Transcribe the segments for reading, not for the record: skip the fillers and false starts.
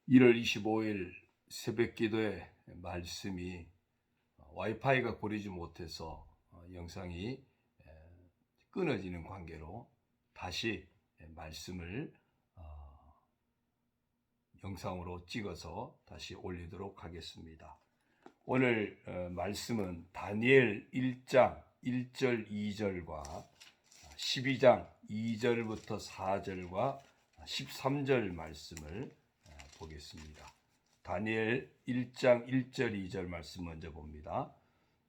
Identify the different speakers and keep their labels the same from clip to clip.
Speaker 1: 1월 25일 새벽 기도의 말씀이 와이파이가 고리지 못해서 영상이 끊어지는 관계로 다시 말씀을 영상으로 찍어서 다시 올리도록 하겠습니다. 오늘 말씀은 다니엘 1장 1절 2절과 12장 2절부터 4절과 13절 말씀을 보겠습니다. 다니엘 1장 1절 2절 말씀 먼저 봅니다.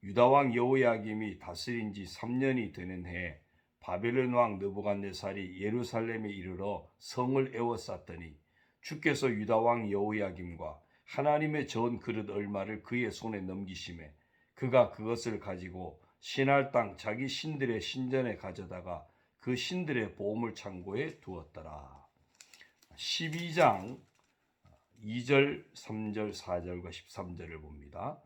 Speaker 1: 유다왕 여호야김이 다스린 지 3년이 되는 해에 바벨론 왕 느부갓네살이 예루살렘에 이르러 성을 에워쌌더니 주께서 유다왕 여호야김과 하나님의 전 그릇 얼마를 그의 손에 넘기심에 그가 그것을 가지고 신할 땅 자기 신들의 신전에 가져다가 그 신들의 보물 창고에 두었더라. 12장 2절, 3절, 4절과 13절을 봅니다.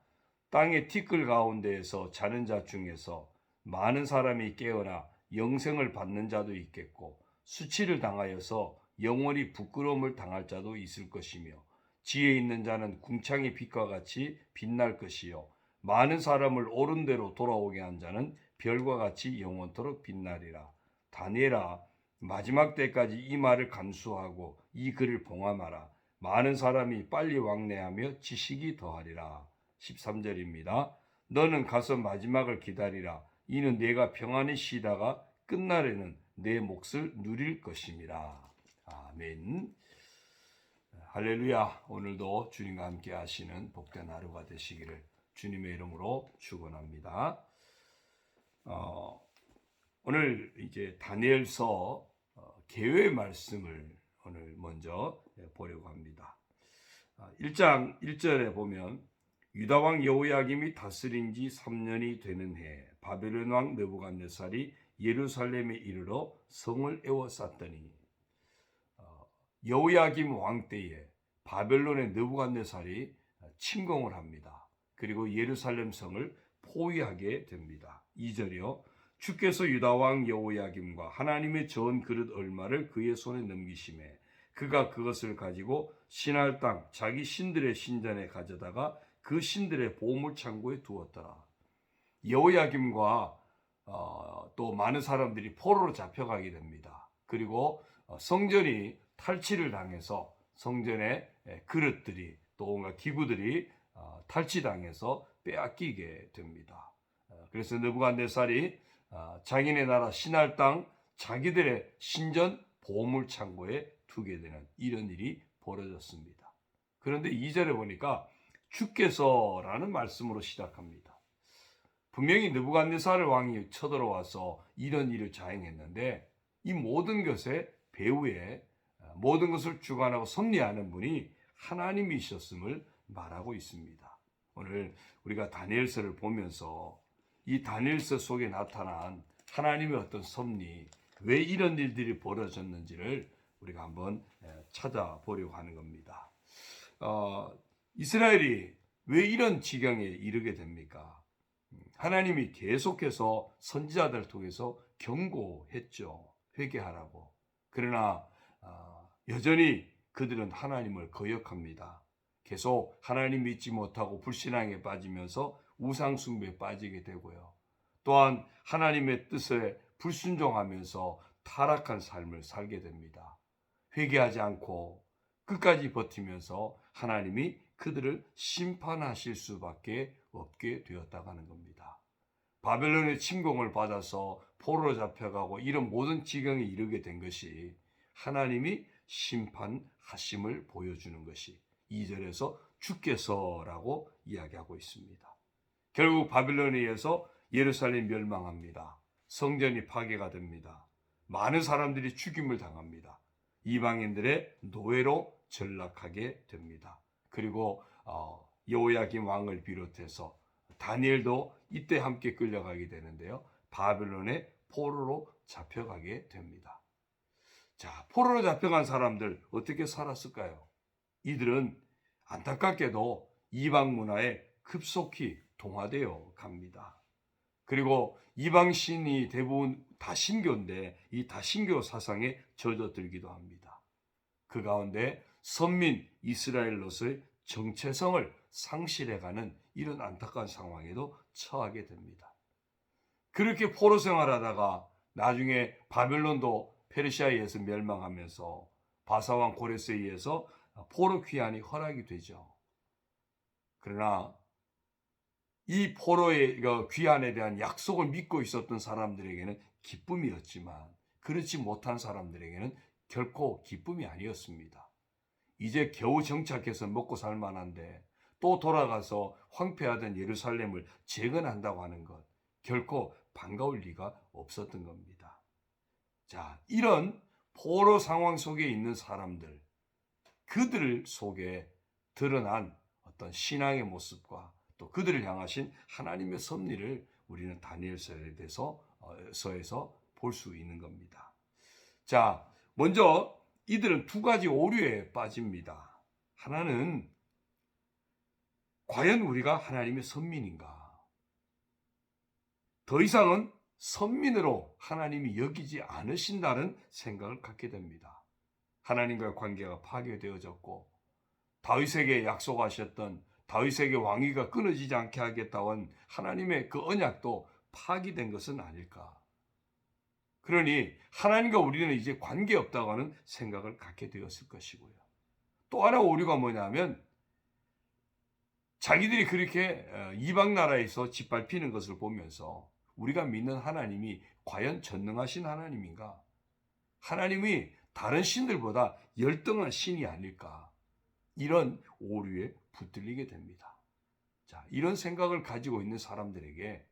Speaker 1: 땅의 티끌 가운데에서 자는 자 중에서 많은 사람이 깨어나 영생을 받는 자도 있겠고 수치를 당하여서 영원히 부끄러움을 당할 자도 있을 것이며 지혜 있는 자는 궁창의 빛과 같이 빛날 것이요 많은 사람을 옳은 대로 돌아오게 한 자는 별과 같이 영원토록 빛나리라. 다니엘아, 마지막 때까지 이 말을 감수하고 이 글을 봉함하라. 많은 사람이 빨리 왕래하며 지식이 더하리라. 13절입니다. 너는 가서 마지막을 기다리라. 이는 내가 평안히 쉬다가 끝날에는 내 몫을 누릴 것임이라. 아멘. 할렐루야. 오늘도 주님과 함께 하시는 복된 하루가 되시기를 주님의 이름으로 축원합니다. 오늘 이제 다니엘서 계회 말씀을 오늘 먼저 보려고 합니다. 1장 1절에 보면 유다왕 여호야김이 다스린 지 3년이 되는 해 바벨론 왕 느부갓네살이 예루살렘에 이르러 성을 에워쌌더니 여호야김 왕 때에 바벨론의 느부갓네살이 침공을 합니다. 그리고 예루살렘 성을 포위하게 됩니다. 2절이요. 주께서 유다왕 여호야김과 하나님의 전 그릇 얼마를 그의 손에 넘기심에 그가 그것을 가지고 신할 땅 자기 신들의 신전에 가져다가 그 신들의 보물 창고에 두었더라. 여호야김과 또 많은 사람들이 포로로 잡혀가게 됩니다. 그리고 성전이 탈취를 당해서 성전의 그릇들이 또 뭔가 기구들이 탈취당해서 빼앗기게 됩니다. 그래서 느부갓네살이 자기네 나라 신할 땅 자기들의 신전 보물 창고에 두게 되는 이런 일이 벌어졌습니다. 그런데 2절에 보니까 주께서라는 말씀으로 시작합니다. 분명히 느부갓네살 왕이 쳐들어와서 이런 일을 자행했는데 이 모든 것의 배후에 모든 것을 주관하고 섭리하는 분이 하나님이셨음을 말하고 있습니다. 오늘 우리가 다니엘서를 보면서 이 다니엘서 속에 나타난 하나님의 어떤 섭리, 왜 이런 일들이 벌어졌는지를 우리가 한번 찾아보려고 하는 겁니다. 이스라엘이 왜 이런 지경에 이르게 됩니까? 하나님이 계속해서 선지자들을 통해서 경고했죠. 회개하라고. 그러나 여전히 그들은 하나님을 거역합니다. 계속 하나님 믿지 못하고 불신앙에 빠지면서 우상 숭배에 빠지게 되고요. 또한 하나님의 뜻에 불순종하면서 타락한 삶을 살게 됩니다. 회개하지 않고 끝까지 버티면서 하나님이 그들을 심판하실 수밖에 없게 되었다고 하는 겁니다. 바벨론의 침공을 받아서 포로로 잡혀가고 이런 모든 지경에 이르게 된 것이 하나님이 심판하심을 보여주는 것이 2절에서 주께서라고 이야기하고 있습니다. 결국 바벨론에 의해서 예루살렘이 멸망합니다. 성전이 파괴가 됩니다. 많은 사람들이 죽임을 당합니다. 이방인들의 노예로 전락하게 됩니다. 그리고 여호야김 왕을 비롯해서 다니엘도 이때 함께 끌려가게 되는데요. 바벨론의 포로로 잡혀가게 됩니다. 자, 포로로 잡혀간 사람들 어떻게 살았을까요? 이들은 안타깝게도 이방 문화에 급속히 동화되어 갑니다. 그리고 이방 신이 대부분 다신교인데 이 다신교 사상에 젖어들기도 합니다. 그 가운데 선민 이스라엘로서의 정체성을 상실해가는 이런 안타까운 상황에도 처하게 됩니다. 그렇게 포로 생활하다가 나중에 바벨론도 페르시아에 의해서 멸망하면서 바사왕 고레스에 의해서 포로 귀환이 허락이 되죠. 그러나 이 포로의 귀환에 대한 약속을 믿고 있었던 사람들에게는 기쁨이었지만 그렇지 못한 사람들에게는 결코 기쁨이 아니었습니다. 이제 겨우 정착해서 먹고 살 만한데 또 돌아가서 황폐하던 예루살렘을 재건한다고 하는 것 결코 반가울 리가 없었던 겁니다. 자, 이런 포로 상황 속에 있는 사람들, 그들 속에 드러난 어떤 신앙의 모습과 또 그들을 향하신 하나님의 섭리를 우리는 다니엘서에서 볼 수 있는 겁니다. 자, 먼저 이들은 두 가지 오류에 빠집니다. 하나는 과연 우리가 하나님의 선민인가? 더 이상은 선민으로 하나님이 여기지 않으신다는 생각을 갖게 됩니다. 하나님과의 관계가 파괴되어졌고 다윗에게 약속하셨던 다윗에게 왕위가 끊어지지 않게 하겠다는 하나님의 그 언약도 파기된 것은 아닐까. 그러니 하나님과 우리는 이제 관계없다고 하는 생각을 갖게 되었을 것이고요. 또 하나 오류가 뭐냐면 자기들이 그렇게 이방 나라에서 짓밟히는 것을 보면서 우리가 믿는 하나님이 과연 전능하신 하나님인가? 하나님이 다른 신들보다 열등한 신이 아닐까? 이런 오류에 붙들리게 됩니다. 자, 이런 생각을 가지고 있는 사람들에게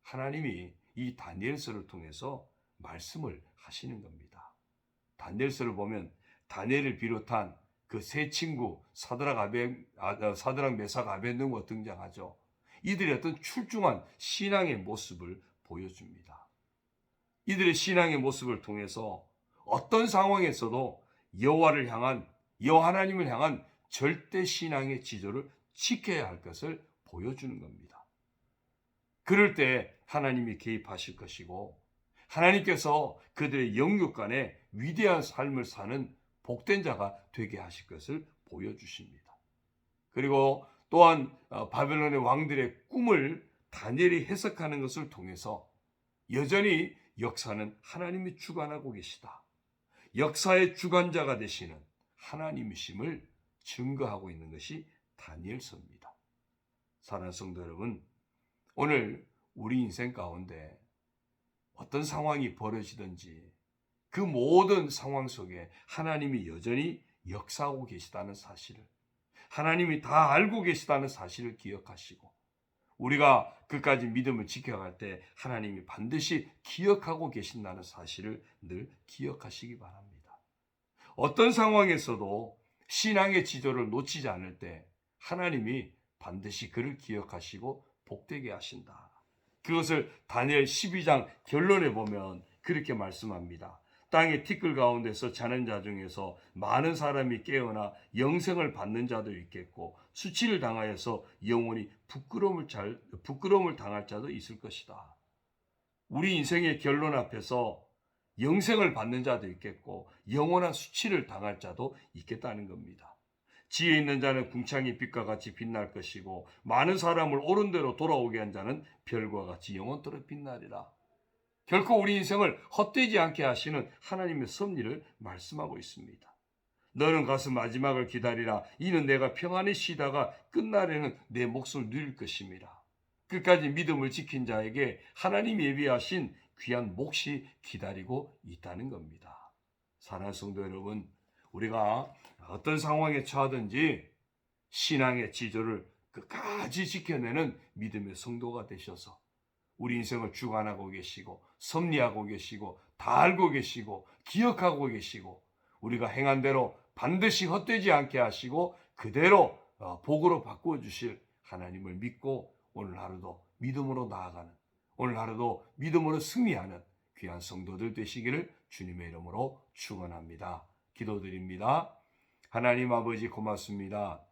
Speaker 1: 하나님이 이 다니엘서를 통해서 말씀을 하시는 겁니다. 다니엘서를 보면 다니엘을 비롯한 그 세 친구 사드락, 메삭, 아벳느고가 등장하죠. 이들의 어떤 출중한 신앙의 모습을 보여줍니다. 이들의 신앙의 모습을 통해서 어떤 상황에서도 여호와 하나님을 향한 절대 신앙의 지조를 지켜야 할 것을 보여주는 겁니다. 그럴 때 하나님이 개입하실 것이고 하나님께서 그들의 영육 간에 위대한 삶을 사는 복된 자가 되게 하실 것을 보여주십니다. 그리고 또한 바벨론의 왕들의 꿈을 다니엘이 해석하는 것을 통해서 여전히 역사는 하나님이 주관하고 계시다. 역사의 주관자가 되시는 하나님이심을 증거하고 있는 것이 다니엘서입니다. 사랑하는 성도 여러분, 오늘 우리 인생 가운데 어떤 상황이 벌어지든지 그 모든 상황 속에 하나님이 여전히 역사하고 계시다는 사실을, 하나님이 다 알고 계시다는 사실을 기억하시고 우리가 끝까지 믿음을 지켜갈 때 하나님이 반드시 기억하고 계신다는 사실을 늘 기억하시기 바랍니다. 어떤 상황에서도 신앙의 지조를 놓치지 않을 때 하나님이 반드시 그를 기억하시고 복되게 하신다. 그것을 다니엘 12장 결론에 보면 그렇게 말씀합니다. 땅의 티끌 가운데서 자는 자 중에서 많은 사람이 깨어나 영생을 받는 자도 있겠고 수치를 당하여서 영원히 부끄러움을 당할 자도 있을 것이다. 우리 인생의 결론 앞에서 영생을 받는 자도 있겠고 영원한 수치를 당할 자도 있겠다는 겁니다. 지혜 있는 자는 궁창의 빛과 같이 빛날 것이고 많은 사람을 옳은 대로 돌아오게 한 자는 별과 같이 영원토록 빛나리라. 결코 우리 인생을 헛되지 않게 하시는 하나님의 섭리를 말씀하고 있습니다. 너는 가서 마지막을 기다리라. 이는 내가 평안히 쉬다가 끝날에는 내 몫을 누릴 것입니다. 끝까지 믿음을 지킨 자에게 하나님이 예비하신 귀한 몫이 기다리고 있다는 겁니다. 사랑하는 성도 여러분, 우리가 어떤 상황에 처하든지 신앙의 지조를 끝까지 지켜내는 믿음의 성도가 되셔서 우리 인생을 주관하고 계시고 섭리하고 계시고 다 알고 계시고 기억하고 계시고 우리가 행한 대로 반드시 헛되지 않게 하시고 그대로 복으로 바꾸어 주실 하나님을 믿고 오늘 하루도 믿음으로 나아가는, 오늘 하루도 믿음으로 승리하는 귀한 성도들 되시기를 주님의 이름으로 축원합니다. 기도드립니다. 하나님 아버지 고맙습니다.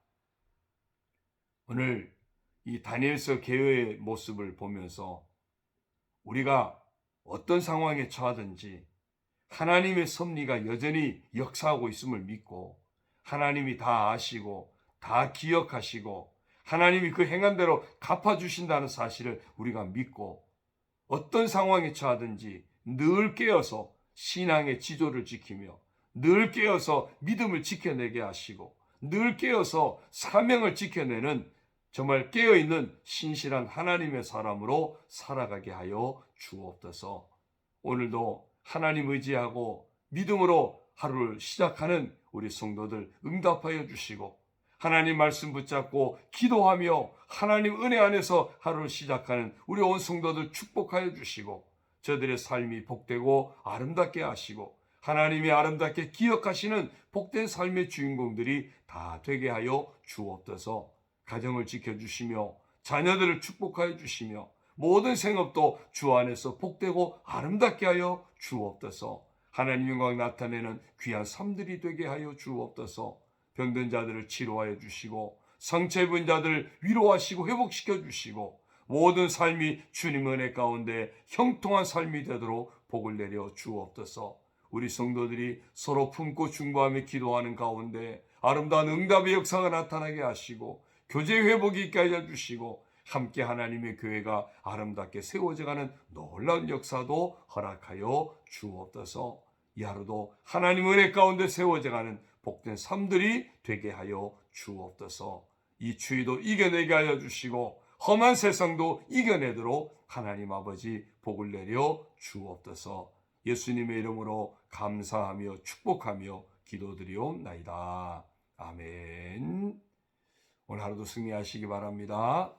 Speaker 1: 오늘 이 다니엘서 계의 모습을 보면서 우리가 어떤 상황에 처하든지 하나님의 섭리가 여전히 역사하고 있음을 믿고 하나님이 다 아시고 다 기억하시고 하나님이 그 행한 대로 갚아주신다는 사실을 우리가 믿고 어떤 상황에 처하든지 늘 깨어서 신앙의 지조를 지키며 늘 깨어서 믿음을 지켜내게 하시고 늘 깨어서 사명을 지켜내는 정말 깨어있는 신실한 하나님의 사람으로 살아가게 하여 주옵소서. 오늘도 하나님 의지하고 믿음으로 하루를 시작하는 우리 성도들 응답하여 주시고 하나님 말씀 붙잡고 기도하며 하나님 은혜 안에서 하루를 시작하는 우리 온 성도들 축복하여 주시고 저들의 삶이 복되고 아름답게 하시고 하나님이 아름답게 기억하시는 복된 삶의 주인공들이 다 되게 하여 주옵소서. 가정을 지켜주시며 자녀들을 축복하여 주시며 모든 생업도 주 안에서 복되고 아름답게 하여 주옵소서. 하나님 영광 나타내는 귀한 삶들이 되게 하여 주옵소서. 병든 자들을 치료하여 주시고 상처 입은 자들을 위로하시고 회복시켜 주시고 모든 삶이 주님 은혜 가운데 형통한 삶이 되도록 복을 내려 주옵소서. 우리 성도들이 서로 품고 중보하며 기도하는 가운데 아름다운 응답의 역사가 나타나게 하시고 교제 회복이 있게 하여 주시고 함께 하나님의 교회가 아름답게 세워져가는 놀라운 역사도 허락하여 주옵소서. 이 하루도 하나님 은혜 가운데 세워져가는 복된 삶들이 되게 하여 주옵소서. 이 추위도 이겨내게 하여 주시고 험한 세상도 이겨내도록 하나님 아버지 복을 내려 주옵소서. 예수님의 이름으로 감사하며 축복하며 기도드리옵나이다. 아멘. 오늘 하루도 승리하시기 바랍니다.